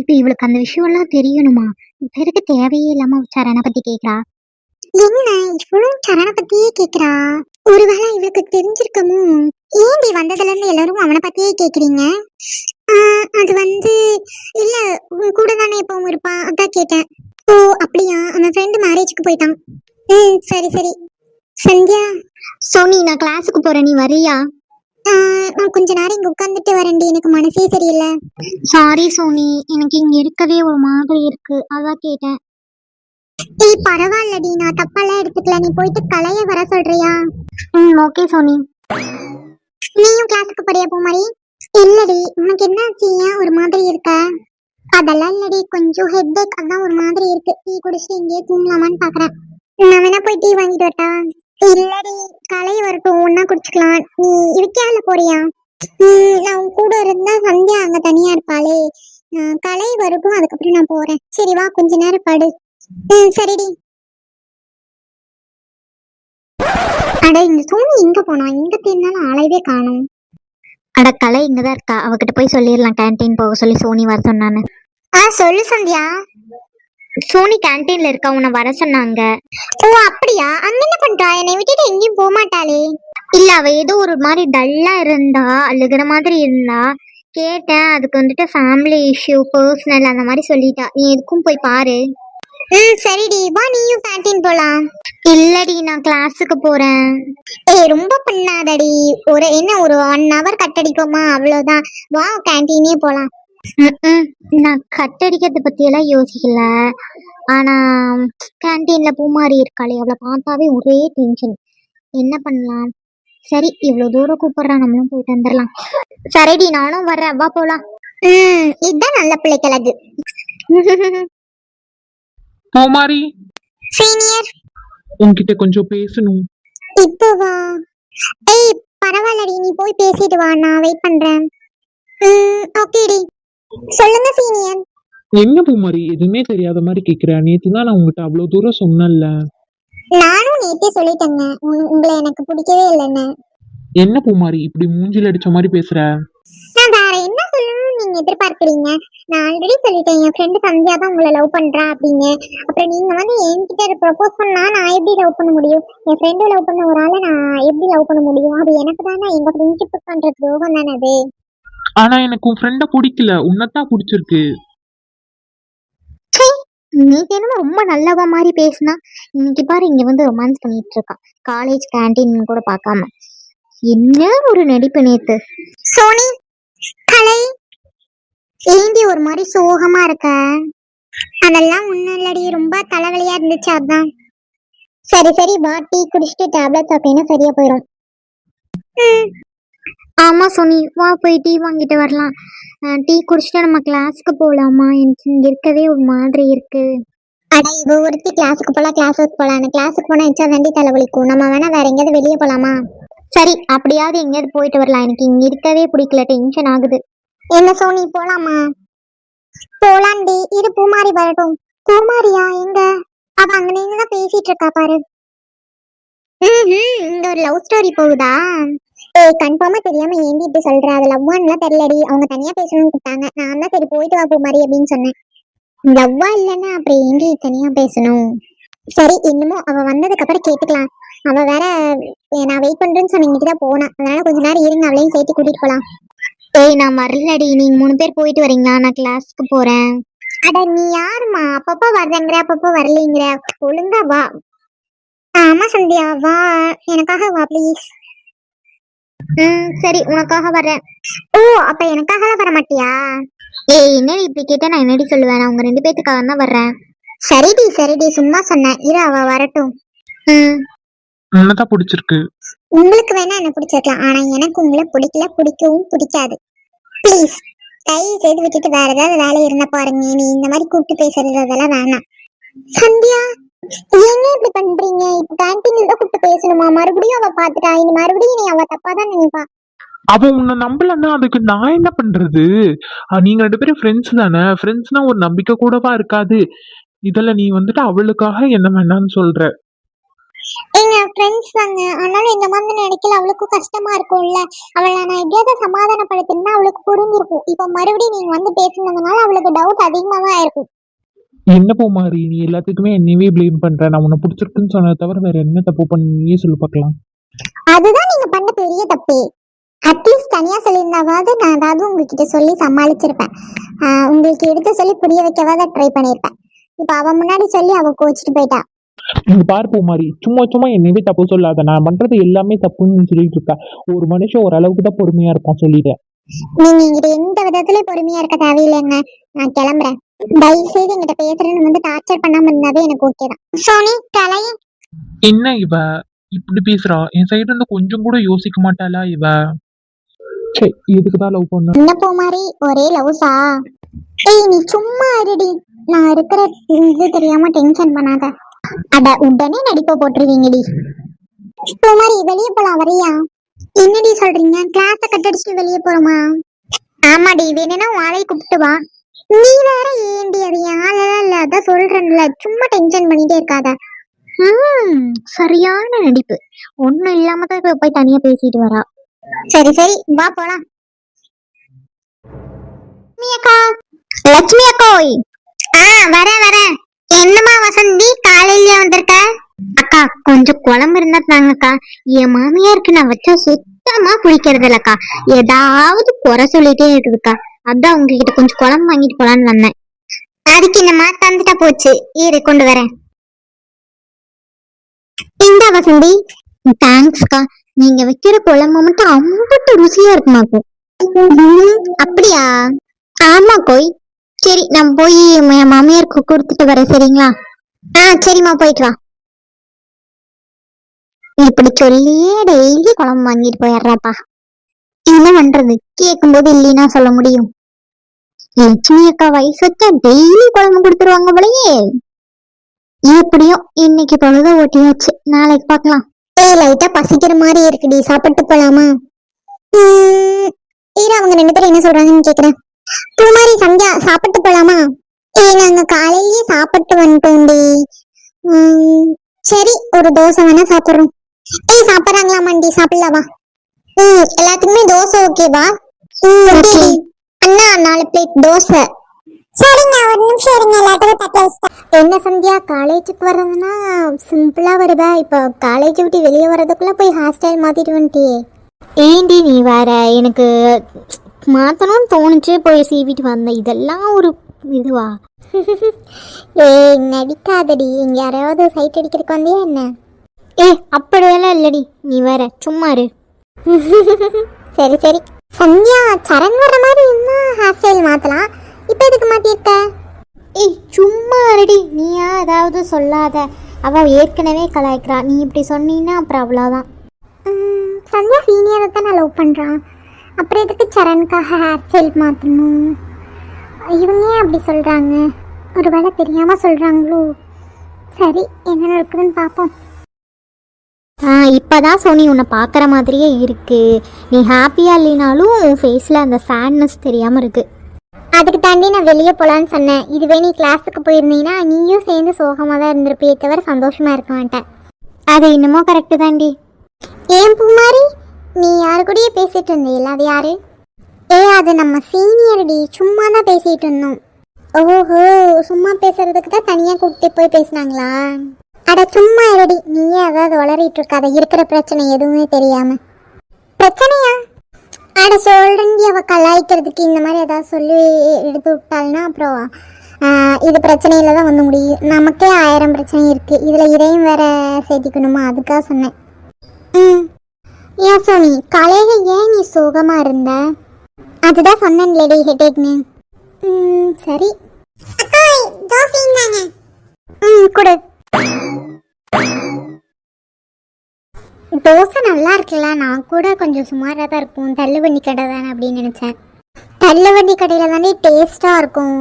இப்ப இவளுக்கு அந்த விஷயம் எல்லாம் தெரியணுமா? இப்ப தேவையே இல்லாம சரணை பத்தி கேக்குறா. என்ன இவ்வளவு சரணை பத்தியே கேக்குறா? ஒருவேளை இவளுக்கு தெரிஞ்சிருக்கமோ? ஏன்டி வந்ததுல இருந்து எல்லாரும் அவனை பத்தியே கேக்குறீங்க? அது வந்து இல்ல, உன் கூட தானே எப்பவும் இருப்பான், அதான் கேட்டேன். ஓ அப்படியா? அவன் ஃப்ரெண்டு மேரேஜ்க்கு போயிட்டான். சரி சரி. சந்தியா சோனி, நான் கிளாஸுக்கு போறேன், நீ வரியா? நான் கொஞ்ச நேரம் இங்க உட்கார்ந்துட்டு வரேன்டி, எனக்கு மனசே சரியில்லை. சாரி சோனி, எனக்கு இங்க இருக்கவே ஒரு மாதிரி இருக்கு, அதான் கேட்டேன். ஏய் பரவாயில்லடி, நான் தப்பாலாம் எடுத்துக்கல. நீ போயிட்டு கலைய வர சொல்றியா? ஓகே சோனி. நீயும் கிளாஸுக்கு போறியா பூமாரி? இல்லடி, உனக்கு என்ன ஆச்சு? ஏன் ஒரு மாதிரி இருக்க? அதெல்லாம் இல்லடி, கொஞ்சம் ஹெட்டேக், அதான் ஒரு மாதிரி இருக்கு. டீ குடிச்சிட்டு இங்கேயே தூங்கலாமான்னு பாக்குறேன். நான் வேணா போய் டீ வாங்கிட்டு வரட்டா? இல்லடி, கலை வரட்டும், ஒன்னா குடிச்சுக்கலாம். நீ இருக்கியால போறியா? நான் உன் கூட இருந்தா சந்தியா அங்க தனியா இருப்பாளே. கலை வரட்டும், அதுக்கப்புறம் நான் போறேன். சரி வா, கொஞ்ச நேரம் படு. சரிடி. அட இந்த சோனி எங்க போனா? எங்க தேடினாலும் ஆளையவே காணும். அட கலை இங்கதான் இருக்கா, அவகிட்ட போய் சொல்லிடலாம் கேன்டீன் போக சொல்லி சோனி வர சொன்னான்னு. சொல்லு சந்தியா. சோனி கேன்டீன்ல இருக்கா, உன்னை வர சொன்னாங்க. ஓ அப்படியா? அங்க என்ன பண்றா? என்னை விட்டுட்டு எங்கேயும் போக மாட்டாளே. இல்ல, அவ ஏதோ ஒரு மாதிரி டல்லா இருந்தா, அழுகிற மாதிரி இருந்தா. கேட்டேன், அதுக்கு வந்துட்டு ஃபேமிலி இஷ்யூ, பர்சனல் அந்த மாதிரி சொல்லிட்டா. நீ எதுக்கும் போய் பாரு. சரிடி, வா நீயும் கேன்டீன் போலாம். இல்லடி, நான் கிளாஸுக்கு போறேன். ரொம்ப பண்ணாதடி. ஒரு 1 hour கட்டடிக்குமா, அவ்வளவுதான். வா கேன்டீனே போலாம். நான் கட்டடிக்கிறத பத்தி எல்லாம் யோசிக்கல. ஆனா கேன்டீன்ல பூமாரி இருக்காளே, அவளை பார்த்தாவே ஒரே டென்ஷன். என்ன பண்ணலாம்? சரி, இவ்வளவு தூரம் கூப்பிடுறான், நம்மளும் போயிட்டு வந்துடலாம். சரிடி, நானும் வர்றேன், வா போலாம். இதுதான் நல்ல பிள்ளைகளது. பூமாரி, சீனியர் உன்கிட்ட கொஞ்சம் பேசணும். இப்போ வா. ஏய் பரவாயில்லடி, நீ போய் பேசிட்டு வா, நான் வெயிட் பண்றேன். ஓகேடி. சொல்லுங்க சீனியர். என்ன பூமாரி, எதுவுமே தெரியாத மாதிரி கேக்குற? நேத்து தான் நான் உங்ககிட்ட அவ்வளவு தூரம் சொன்னேன்ல. நானும் நேத்தே சொல்லிட்டேங்க, உங்களை எனக்கு பிடிக்கவே இல்லைன்னு. என்ன பூமாரி இப்படி மூஞ்சில அடிச்ச மாதிரி பேசுற? நான் வேற என்ன சொல்லணும்னு நீங்க எதிர்பார்க்கிறீங்க? நான் ஆல்ரெடி சொல்லிட்டேன், என் ஃப்ரெண்டு சந்தியா தான் உங்களை லவ் பண்றா அப்படின்னு. அப்புறம் நீங்க வந்து என்கிட்ட ப்ரப்போஸ் பண்ணா நான் எப்படி லவ் பண்ண முடியும்? என் ஃப்ரெண்டு லவ் பண்ண ஒரு ஆளை நான் எப்படி லவ் பண்ண முடியும்? அது எனக்கு தானே, எங்க ஃப்ரெண்ட்ஷிப் பண்ற துரோகம் தானே அது. ஆனா எனக்கு உன் ஃப்ரெண்ட பிடிக்கல, உன்னதான் பிடிச்சிருக்கு. நீ என்னமோ ரொம்ப நல்லவ மாதிரி பேசினா, இன்னைக்கு பாரு இங்க வந்து ரொமான்ஸ் பண்ணிட்டு இருக்கா, காலேஜ் கேன்டீன் கூட பார்க்காம. என்ன ஒரு நடிப்பு நேத்து. சோனி, கலை, ஏண்டி ஒரு மாதிரி சோகமா இருக்க? அதெல்லாம் ஒண்ணும் இல்லடி, ரொம்ப தலைவலியா இருந்துச்சு அதான். சரி சரி வா, டீ குடிச்சிட்டு டேப்லெட் சாப்பிட்டீங்கன்னா சரியா போயிடும். ஆமா சோனி, வா போய் டீ வாங்கிட்டு வரலாம். டீ குடிச்சிட்டு நம்ம கிளாஸ்க்கு போலாமா? எனக்கு இங்க இருக்கவே ஒரு மாதிரி இருக்கு. அட இவ ஒருத்தி கிளாஸுக்கு போலாம். கிளாஸுக்கு போனா எச்சா வண்டி தலைவலிக்கும். நம்ம வேணா வேற எங்கேயாவது வெளியே போலாமா? சரி, அப்படியாவது எங்கேயாவது போயிட்டு வரலாம். எனக்கு இங்க இருக்கவே பிடிக்கல, டென்ஷன் ஆகுது. என்ன சோனி, போலாமா? போலாண்டி, இரு பூமாரி வரட்டும். பூமாரியா எங்க? அவ அங்க நின்னுதான் பேசிட்டு இருக்கா பாரு. இங்க ஒரு லவ் ஸ்டோரி போகுதா? கன்ஃபார்மா தெரியாம ஏண்டி இப்படி சொல்ற? அது லவ்வான்லாம் தெரியலடி, அவங்க தனியா பேசணும்னு கூப்பிட்டாங்க. நான் தான் சரி போயிட்டு வா பூமாரி அப்படின்னு சொன்னேன். லவ்வா இல்லைன்னா அப்புறம் ஏண்டி தனியா பேசணும்? சரி, இன்னமும் அவ வந்ததுக்கு அப்புறம் கேட்டுக்கலாம். அவ வேற நான் வெயிட் பண்றேன்னு சொன்ன இன்னைக்கு தான் போனா, அதனால கொஞ்ச நேரம் இருங்க, அவளையும் சேர்த்து கூட்டிட்டு போலாம். ஏய் நான் வரலடி, நீங்க 3 பேர் போயிட்டு வரீங்களா, நான் கிளாஸ்க்கு போறேன். அட நீ யாருமா அப்பப்போ வரலங்கிற அப்பப்போ வரலைங்கிற, ஒழுங்கா வா. ஆமா சந்தியா வா, எனக்காக வா ப்ளீஸ். சரி உனக்காக வரேன். ஓ அப்ப எனக்காக வர மாட்டியா? ஏய் என்னடி இப்படி கேட்டா நான் என்னடி சொல்லுவேன், நான் உங்க 2 பேத்துக்காக தான் வர்றேன். சரிடி சும்மா சொன்னேன், இரு அவ வரட்டும். உன்னதான் பிடிச்சிருக்கு. உங்களுக்கு வேணா என்ன பிடிச்சிருக்கலாம், ஆனா எனக்கு உங்களை பிடிக்கல, பிடிக்கவும் பிடிக்காது. ப்ளீஸ் தயவு செய்து விட்டுட்டு வேற ஏதாவது வேலை இருந்தா பாருங்க, நீ இந்த மாதிரி கூப்பிட்டு பேசுறது அதெல்லாம் வேணாம். சந்தியா என்ன இப்படி பண்றீங்க? இப்ப கேன்டீன்ல தான் கூப்பிட்டு பேசணுமா? மறுபடியும் அவ பாத்துட்டா, இனி மறுபடியும் நீ அவ தப்பா தான் நினைப்பா. அவ உன்னை நம்பலன்னா அதுக்கு நான் என்ன பண்றது? நீங்க 2 பேரும் ஃப்ரெண்ட்ஸ் தானே, ஃப்ரெண்ட்ஸ்னா ஒரு நம்பிக்கை கூடவா இருக்காது? இதுல நீ வந்துட்டு அவளுக்காக என்ன வேணான்னு சொல்ற. எங்க ஃப்ரெண்ட்ஸ் தாங்க, ஆனாலும் இந்த மாதிரி நினைக்கல, அவளுக்கும் கஷ்டமா இருக்கும்ல. அவளை நான் எப்படியாவது சமாதானப்படுத்தினா அவளுக்கு புரிஞ்சிருக்கும். இப்ப மறுபடியும் நீங்க வந்து பேசுனதுனால அவளுக்கு டவுட் அதிகமா தான் இருக்கும். என்ன பூமாரி, நீ எல்லாத்துக்குமே என்னையவே ப்ளேம் பண்ற. நான் உன்னை பிடிச்சிருக்குன்னு சொன்னதை தவிர வேற என்ன தப்பு பண்ணியே சொல்லி பார்க்கலாம். அதுதான் நீங்க பண்ண பெரிய தப்பே. அட்லீஸ்ட் தனியா சொல்லியிருந்தாவது நான் ஏதாவது உங்ககிட்ட சொல்லி சமாளிச்சிருப்பேன். உங்களுக்கு எடுத்து சொல்லி புரிய வைக்கவாத ட்ரை பண்ணியிருப்பேன். இப்ப அவ முன்னாடி சொல்லி அவ கோச்சிட்டு போயிட்டா. நீங்க பாரு பூமாரி, சும்மா சும்மா என்னவே தப்பு சொல்லாத. நான் பண்றது எல்லாமே தப்புன்னு சொல்லிட்டு இருக்கா. ஒரு மனுஷன் ஒரு அளவுக்கு தான் பொறுமையா இருப்பான், சொல்லிட்டேன். நீங்க எங்கிட்ட எந்த விதத்துலயும் பொறுமையா இருக்க தேவையில்லைங்க, நான் கிளம்புறேன். தயவு செய்து எங்கிட்ட பேசுறேன்னு வந்து டார்ச்சர் பண்ணாம இருந்தாவே எனக்கு ஓகே தான். சோனி கலை. என்ன இவ இப்படி பேசுறா? என் சைடு இருந்து கொஞ்சம் கூட யோசிக்க மாட்டாளா இவ? சரி, இதுக்குதான் லவ் பண்ண. என்ன போ மாதிரி ஒரே லவ்ஸா? ஏய் நீ சும்மா இருடி, நான் இருக்கிற இது தெரியாம டென்ஷன் பண்ணாத. அட உடனே நடிப்ப போட்டுருவீங்கடி. போ மாதிரி வெளியே போலாம், வரியா? என்னடி சொல்றீங்க? கிளாஸ கட்டடிச்சுட்டு வெளியே போறோமா? ஆமாடி, வேணும்னா வாழை கூப்பிட்டு வா. நீ வேற ஏண்டி அது யாரெல்லாம் இல்ல, அதான் சொல்றேன்ல, சும்மா டென்ஷன் பண்ணிட்டே இருக்காத. சரியான நடிப்பு, ஒண்ணும் இல்லாம தான் இப்ப போய் தனியா பேசிட்டு வரா. சரி வா போலாம். லட்சுமி அக்கோய். வரேன். என்னமா வசந்தி காலையில வந்திருக்க? அக்கா கொஞ்சம் குழம்பு இருந்தா தாங்கக்கா, என் மாமியாருக்கு நான் வச்சா சுத்தமா பிடிக்கிறது இல்லக்கா, ஏதாவது குறை சொல்லிட்டே இருக்குதுக்கா, அதான் உங்ககிட்ட கொஞ்சம் குழம்பு வாங்கிட்டு போலான்னு வந்தேன். அதுக்கு என்னமா தந்துட்டா போச்சு, இரு கொண்டு வரேன். இந்த வசந்தி. தேங்க்ஸ்க்கா, நீங்க வைக்கிற குழம்பு மட்டும் அம்பட்டு ருசியா இருக்குமாக்கும். அப்படியா? ஆமா கோய். சரி நான் போய் என் மாமியாருக்கு கொடுத்துட்டு வரேன், சரிங்களா? சரிம்மா போயிட்டு வா. இப்படி சொல்லியே டெய்லி குழம்பு வாங்கிட்டு போயிடுறாப்பா, என்ன பண்றது? கேட்கும் போது இல்லைன்னா சொல்ல முடியும். லட்சுமி அக்கா வயசு வச்சா டெய்லி குழம்பு கொடுத்துருவாங்க போலயே. எப்படியோ இன்னைக்கு பொழுது ஓட்டியாச்சு, நாளைக்கு பார்க்கலாம். லைட்டா பசிக்கிற மாதிரி இருக்குடி, சாப்பிட்டு போலாமா? அவங்க 2 பேரும் என்ன சொல்றாங்கன்னு கேக்குறேன். பூமாரி சந்தியா சாப்பிட்டு போலாமா? நாங்க காலையிலேயே சாப்பிட்டு வந்துட்டோம்டி. சரி ஒரு தோசை வேணா சாப்பிடுறோம். சாப்பிடுறாங்களாமாண்டி, சாப்பிடலாமா? எல்லாத்துக்குமே தோசை ஓகேவா? அண்ணா 4 பிளேட் தோசை. சரிங்க, ஒரு நிமிஷம் இருங்க, எல்லாத்துக்கும் தட்டை வச்சுட்டேன். என்ன சந்தியா காலேஜுக்கு வர்றதுன்னா சிம்பிளா வருதா, இப்போ காலேஜ் விட்டு வெளியே வர்றதுக்குள்ள போய் ஹேர் ஸ்டைல் மாத்திட்டு வந்துட்டியே. ஏண்டி நீ வேற, எனக்கு மாத்தணும்னு தோணுச்சு, போய் சீவிட்டு வந்தேன். இதெல்லாம் ஒரு இதுவா? ஏய் நடிக்காதடி, இங்க யாராவது சைட் அடிக்கிறதுக்கு வந்தியா என்ன? அப்படியெல்லாம் இல்லடி, நீ வேற சும்மா இரு. சரி சந்தியா, சரண் வர மாதிரி இருந்தா ஹேர் ஸ்டைல் மாத்தலாம், இப்ப எதுக்கு மாத்திருக்க? சும்மா இருடி, நீயா ஏதாவது சொல்லாத, அவ ஏற்கனவே கலாய்க்கிறா, நீ இப்படி சொன்னீன்னா அப்புறம் அவ்வளோதான். சந்தியா சீனியரை தான் நான் லவ் பண்றான், அப்புறம் எதுக்கு சரணுக்காக ஹேர் ஸ்டைல் மாற்றணும்? இவங்க ஏன் அப்படி சொல்கிறாங்க? ஒரு வேளை தெரியாமல் சொல்கிறாங்களோ? சரி என்ன நடக்குதுன்னு பார்ப்போம். இப்போதான் சோனி உன்னை பார்க்குற மாதிரியே இருக்கு, நீ ஹாப்பியாக இல்லைனாலும் ஃபேஸில் அந்த சேட்னஸ் தெரியாமல் இருக்கு. அதுக்கு தாண்டி நான் வெளியே போகலான்னு சொன்னேன். இதுவே நீ கிளாஸுக்கு போயிருந்தீங்கன்னா நீயும் சேர்ந்து சோகமாக தான் இருந்திருப்பியே தவிர சந்தோஷமாக இருக்க மாட்டேன். அது இன்னமும் கரெக்டு தாண்டி. ஏன் பூமாரி, நீ யாரு கூடயே பேசிட்டு இருந்தீல்ல, அது யாரு? அது நம்ம சீனியர்டி, சும்மா தான் பேசிட்டு இருந்தோம். ஓஹோ, சும்மா பேசுறதுக்கு தான் தனியாக கூப்பிட்டு போய் பேசினாங்களா? அட சும்மா இருடி, நீயே அதாவது வளரிட்டு இருக்காத, இருக்கிற பிரச்சனை எதுவுமே தெரியாம. பிரச்சனையா? அட சொல்றேன்டி, அவ கலாய்க்கிறதுக்கு இந்த மாதிரி ஏதாவது சொல்லி எடுத்து விட்டாள்னா அப்புறம் இது பிரச்சனையில தான் வந்து முடியும். நமக்கே 1000 பிரச்சனை இருக்கு, இதுல இதையும் வேற சேர்த்திக்கணுமா? அதுக்காக சொன்னேன். ஏன் சோனி காலையில ஏன் நீ சோகமா இருந்த? அதுதான் சொன்னேன் லேடி ஹெட்டேக்னு. சரி கொடு. தோசை நல்லா இருக்குல்ல? நான் கூட கொஞ்சம் சுமாராக தான் இருக்கும், தள்ளுவண்டி கடை தானே அப்படின்னு நினச்சேன். தள்ளுவண்டி கடையில் தானே டேஸ்ட்டாக இருக்கும்.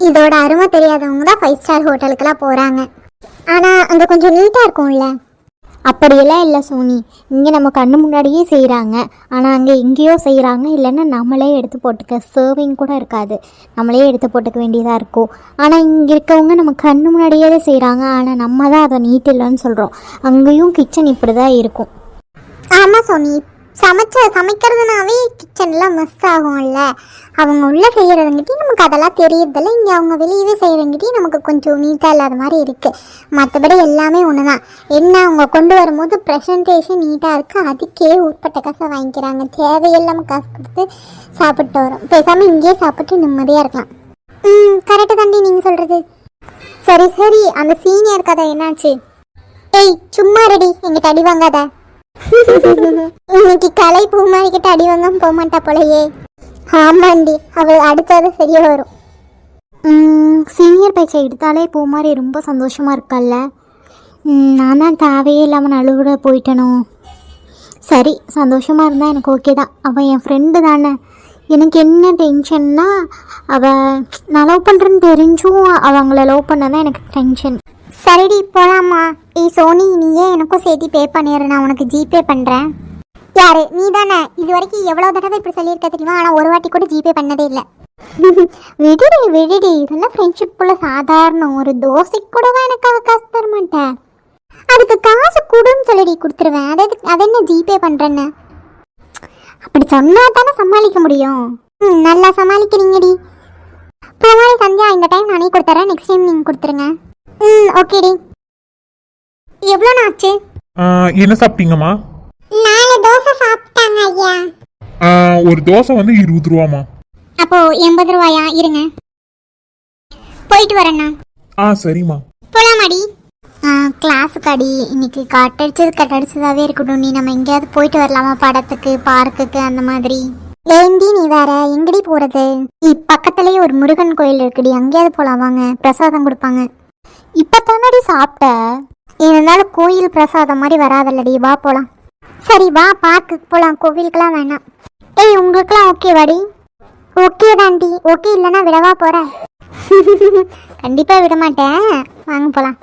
இதோட அருமை தெரியாதவங்க தான் 5 ஸ்டார் ஹோட்டலுக்கெல்லாம் போகிறாங்க. ஆனால் அங்கே கொஞ்சம் நீட்டாக இருக்கும்ல? அப்படியெல்லாம் இல்லை சோனி, இங்கே நம்ம கண்ணு முன்னாடியே செய்கிறாங்க, ஆனால் அங்கே எங்கேயோ செய்கிறாங்க. இல்லைன்னா நம்மளே எடுத்து போட்டுக்க, சர்விங் கூட இருக்காது, நம்மளே எடுத்து போட்டுக்க வேண்டியதாக இருக்கும். ஆனால் இங்கே இருக்கவங்க நம்ம கண்ணு முன்னாடியே தான் செய்கிறாங்க, ஆனால் நம்ம தான் அதை நீட் இல்லைன்னு சொல்கிறோம். அங்கேயும் கிச்சன் இப்படி தான் இருக்கும். ஆமாம் சோனி, சமைக்கிறதுனாவே கிச்சன்லாம் மிஸ் ஆகும்ல. அவங்க உள்ளே செய்கிறதுங்கிட்டே நமக்கு அதெல்லாம் தெரியறதில்ல. இங்கே அவங்க வெளியவே செய்கிறங்கிட்டே நமக்கு கொஞ்சம் நீட்டாக இல்லாத மாதிரி இருக்குது. மற்றபடி எல்லாமே ஒன்று தான். என்ன அவங்க கொண்டு வரும்போது ப்ரெசன்டேஷன் நீட்டாக இருக்குது, அதுக்கே உட்பட்ட காசை வாங்கிக்கிறாங்க. தேவையில்லாமல் காசு கொடுத்து சாப்பிட்டு வரோம். பேசாமல் இங்கேயே சாப்பிட்டு நிம்மதியாக இருக்கலாம். கரெக்டு தாண்டி நீங்கள் சொல்கிறது. சரி அந்த சீனியர் கதை என்னாச்சு? ஏய் சும்மா ரெடி, எங்கிட்ட அடி வாங்காத. இன்னைக்கு கலை பூமாரிக்கிட்ட அடி வாங்காம போக மாட்டா போலையே. ஆமாண்டி, அவள் அடுத்தது சரியா வரும். சீனியர் பேச்சை எடுத்தாலே பூமாரி ரொம்ப சந்தோஷமாக இருக்கல்ல. நான் தான் தேவையே இல்லாமல் நழுவிட போயிட்டனோ. சரி, சந்தோஷமாக இருந்தால் எனக்கு ஓகே தான். அவள் என் ஃப்ரெண்டு தானே. எனக்கு என்ன டென்ஷன்னா, அவள் நான் லவ் பண்ணுறேன்னு தெரிஞ்சும் அவங்கள லவ் பண்ண தான் எனக்கு டென்ஷன். சரிடி போலாமா? ஏய் சோனி, நீயே எனக்கும் சேர்த்து பே பண்ணிடுற, நான் உனக்கு ஜிபே பண்ணுறேன். யாரு நீ தானே? இது வரைக்கும் எவ்வளோ தடவை இப்படி சொல்லியிருக்க தெரியுமா? ஆனால் ஒரு வாட்டி கூட ஜிபே பண்ணதே இல்லை. விடுடி, இதெல்லாம் ஃப்ரெண்ட்ஷிப்புள்ள சாதாரணம். ஒரு தோசைக்கு கூடவா எனக்காக காசு தர மாட்டேன்? அதுக்கு காசு கொடுன்னு சொல்லிடி கொடுத்துருவேன். அது என்ன ஜிபே பண்ணுறேன்னு? அப்படி சொன்னா தானே சமாளிக்க முடியும். நல்லா சமாளிக்கிறீங்கடி. பூமாரி சந்தியா, இந்த டைம் நானே கொடுத்துறேன், நெக்ஸ்ட் டைம் நீங்கள் கொடுத்துருங்க. ஓகேடி. எவ்வளோ ஆச்சு? என்ன சாப்பிட்டீங்கம்மா? 4 தோசை சாப்பிட்டாங்க ஐயா. ஒரு தோசை வந்து 20 ரூபாமா. அப்போ 80 ரூபாயா? இருங்க, போயிட்டு வரேண்ணா. சரிம்மா. போலாமாடி? கிளாஸுக்கு அடி. இன்னைக்கு கட்டடிச்சதாவே இருக்கட்டும். நீ நம்ம எங்கேயாவது போயிட்டு வரலாமா? படத்துக்கு, பார்க்குக்கு, அந்த மாதிரி. ஏண்டி நீ வேற எங்கடி போறது? பக்கத்துலயே ஒரு முருகன் கோயில் இருக்குடி, அங்கேயாவது போலாம் வாங்க, பிரசாதம் கொடுப்பாங்க. இப்போ தானடி சாப்பிட்ட? இருந்தாலும் கோயில் பிரசாதம் மாதிரி வராதல்லடி, வா போலாம். சரி வா, பார்க்குக்கு போலாம், கோவிலுக்கெல்லாம் வேணாம். ஏய் உங்களுக்குலாம் ஓகே வாடி? ஓகே தாண்டி. ஓகே இல்லைன்னா விடவா போற? கண்டிப்பா விட மாட்டேன், வாங்க போலாம்.